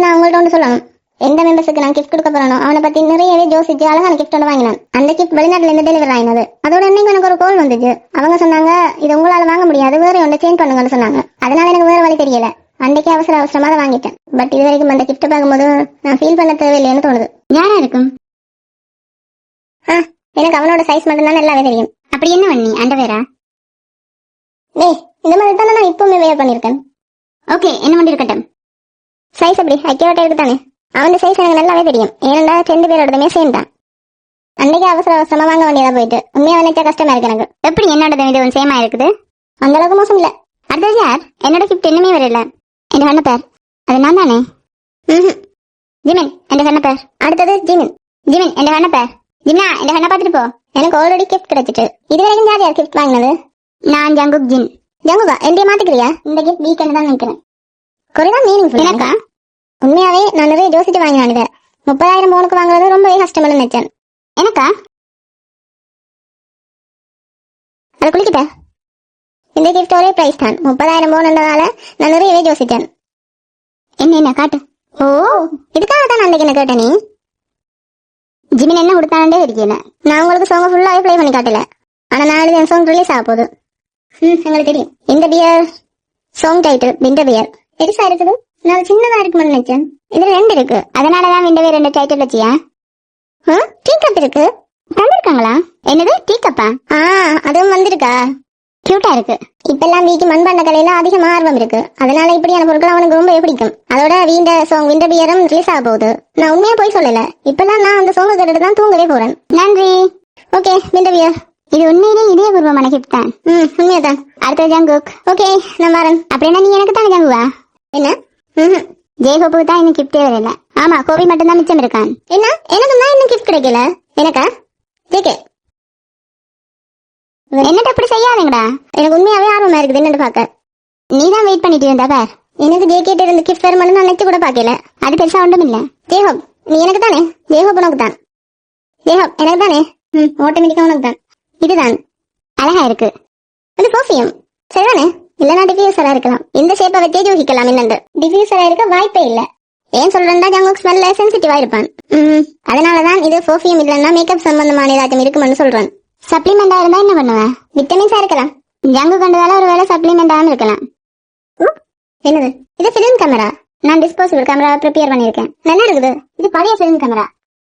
நான் உங்கள்ட்ட ஒன்று சொல்லணும். எந்த மெம்பர்ஸுக்கு நான் கிஃப்ட் கொடுக்க போறேனோ அவனை பத்தி நிறையவே யோசிச்சு அழகான கிஃப்ட் ஒன்று வாங்கினான். அந்த கிஃப்ட் வெளிநாட்டுல இருந்து டெலிவரி ஆயினது. அதோட இன்னைக்கு எனக்கு ஒரு கால் வந்துச்சு. அவங்க சொன்னாங்க இது உங்களால வாங்க முடியாது, வேற ஒன்று சேஞ்ச் பண்ணுங்கன்னு சொன்னாங்க. அதனால எனக்கு வேற வழி தெரியல. அன்றைக்கு அவசரமா தான் வாங்கிட்டேன். பட் இது வரைக்கும் அந்த கிஃப்ட் பார்க்கும்போது நான் ஃபீல் பண்ண தேவையில்லைன்னு தோணுது. யாரா இருக்கும்? எனக்கு அவனோட சைஸ் மட்டும் தான் நல்லாவே தெரியும். அப்படி என்ன பண்ணி அண்டர்வேரா? டேய், இந்த மாதிரி தானே நான் இப்பவுமே வேர் பண்ணிருக்கேன். ஓகே, என்ன பண்ணி இருக்கட்டும். சைஸ் அப்படி அக்யூரேட்டா இருக்குதானே? அவன் சைஸ் எனக்கு நல்லாவே தெரியும். ஏன்னா 2 பேரோடதுமே சேம் தான். அன்னைக்கு அவசரமா வாங்க வேண்டியதா போயிட்டு உண்மையா நினைச்சா கஷ்டமா இருக்கு எனக்கு. எப்படி என்னோட இது சேமா இருக்குது? அந்த அளவுக்கு மோசம் இல்ல. அடுத்தது யார்? என்னோட கிஃப்ட் இன்னுமே வரல. என் சொன்ன பேர் அது நான் தானே? ஜிமின் என் சொன்ன பேர். அடுத்தது ஜிமின் என் சொன்ன பேர். ஜிம்னா என் சொன்ன பார்த்துட்டு போ. எனக்கு ஆல்ரெடி கிஃப்ட் கிடைச்சிட்டு. இது வரைக்கும் யார் கிஃப்ட் வாங்கினது? நான் ஜங்குக் ஜின். ஜங்குகா என்னைய மாத்திக்கிறியா? இந்த கிஃப்ட் வீக்கெண்ட் தான் நினைக்கிறேன். குறைதான் மீனிங் எனக்கா? உண்மையாவே நான் நிறைய யோசிச்சு வாங்கினான். 30,000 பவுனுக்கு வாங்குறது ரொம்பவே கஷ்டம்னு நினைச்சேன். எனக்கா? அது குளிக்கிட்ட இந்த கிஃப்ட் ஒரே பிரைஸ் தான். 30,000 பவுன்ன்றதால நான் நிறையவே யோசிச்சேன். என்ன காட்டு. ஓ, இதுக்காக தான் அன்றைக்கு என்ன கேட்டேன். நீ ஜிமின் என்ன கொடுத்தானே இருக்கல. நான் உங்களுக்கு சாங் ஃபுல்லாவே ப்ளே பண்ணி காட்டல. ஆனா நாளைக்கு என் சாங் ரிலீஸ் ஆக போகுது. உங்களுக்கு தெரியும். இந்த bear song title winter bear. பெருசா இருக்குது. நான் சின்னதா இருக்கும்னு நினைச்சேன். இதுல 2 இருக்கு. அதனாலதான் விண்டர் பியர் 2 டைட்டில் வச்சியா? டீ கப் இருக்கு. தந்திருக்காங்களா? என்னது டீ கப்பா? அதுவும் வந்திருக்கா? கியூட்டா இருக்கு. இப்பெல்லாம் வீட்டு மண்பாண்ட கலையில அதிகமா ஆர்வம் இருக்கு. அதனால இப்படியான பொருட்கள் அவனுக்கு ரொம்ப பிடிக்கும். அதோட விண்டர் பியரும் ரிலீஸ் ஆக போகுது. நான் உண்மையா போய் சொல்லல. இப்பெல்லாம் நான் அந்த சோங்க கேட்டுட்டு தான் தூங்கவே போறேன். நன்றி. Okay, winter bear. இது உண்மையிலே இதயபூர்வமான கிஃப்ட் தான். உண்மையாதான். அடுத்த ஜங்குக். ஓகே, நான் வரேன். அப்படின்னா நீ எனக்கு தானே ஜங்குவா? என்ன? ஜெய்ஹோப்புக்கு தான் இன்னும் கிஃப்டே வரல. ஆமா, கோபி மட்டும் தான் மிச்சம் இருக்கான். என்ன? எனக்கு தான் இன்னும் கிஃப்ட் கிடைக்கல. எனக்கா? ஜேகே என்னட்டு அப்படி செய்யாதீங்கடா. எனக்கு உண்மையாவே ஆர்வமா இருக்குது என்னட்டு பாக்க. நீ தான் வெயிட் பண்ணிட்டு இருந்தா பார். எனக்கு ஜேகேட்ட இருந்து கிஃப்ட் வரும் நான் நினைச்சு கூட பாக்கல. அது பெருசா ஒன்றும் இல்ல. ஜெய்ஹோப் நீ எனக்கு தானே? ஜெய்ஹோப் உனக்கு தான். ஜெய்ஹோப் எனக்கு தானே? ஆட்டோமேட்டிக்கா உனக்கு தான். இதுதான் அழகா இருக்கு. அது பர்ஃபியூம் சரிதானே? இல்லனா டிஃபியூசரா இருக்கலாம். இந்த ஷேப்பை வச்சே யோசிக்கலாம். என்னண்டு டிஃபியூசரா இருக்க வாய்ப்பே இல்ல. ஏன் சொல்றேன்டா ஜங்குக் ஸ்மெல்ல சென்சிட்டிவா இருப்பான். அதனாலதான் இது பர்ஃபியூம் இல்லன்னா மேக்கப் சம்பந்தமான ஏதாச்சும் இருக்குமென்னு சொல்றேன். சப்ளிமெண்டா இருந்தா என்ன பண்ணுவேன்? விட்டமின்ஸா இருக்கலாம். ஜங்கு கண்டதால ஒரு வேலை சப்ளிமெண்டான்னு இருக்கலாம். என்னது இது? Film camera. நான் டிஸ்போசபிள் கேமரா ப்ரிப்பேர் பண்ணிருக்கேன். நல்லா இருக்குது. இது பழைய ஃபிலிம் கேமரா.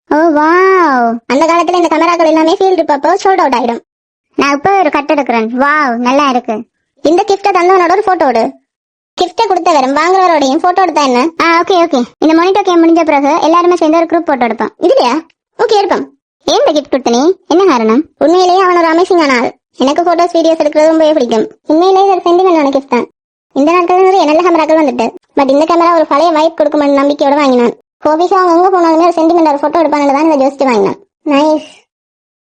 ஓ வாவ். அந்த காலத்துல இந்த கேமராக்கள் எல்லாமே ஃபீல்ட் ட்ரிப்பப்போ சோல்ட் அவுட் ஆயிடும். நான் இப்போ ஒரு கட் எடுக்கிறேன். வாவ், நல்லா இருக்கு. இந்த கிஃப்ட தந்தவனோட ஒரு போட்டோடு. கிஃப்ட கொடுத்த வரும் வாங்குறவரோடையும் போட்டோ எடுத்தா என்ன? ஓகே. இந்த மானிட்டர் கேம் முடிஞ்ச பிறகு எல்லாருமே சேர்ந்து ஒரு குரூப் போட்டோ எடுப்போம். இதுலையா? ஓகே, எடுப்போம். ஏன் இந்த கிஃப்ட் கொடுத்த நீ? என்ன காரணம்? உண்மையிலேயே அவன் ஒரு அமேசிங்கான ஆள். எனக்கு போட்டோஸ் வீடியோஸ் எடுக்கிறது ரொம்பவே பிடிக்கும். உண்மையிலேயே ஒரு சென்டிமெண்டான கிஃப்ட் தான். இந்த நாட்கள் நிறைய நல்ல கேமராக்கள் வந்துட்டு. பட் இந்த கேமரா ஒரு பழைய வைப் கொடுக்கும் நம்பிக்கையோட வாங்கினான். கோபிஷா அவங்க எங்க போனாலுமே ஒரு சென்டிமெண்டா ஒரு போட்டோ எடுப்பான்னு தான் இதை யோசிச்சு வாங்கினான். நைஸ்.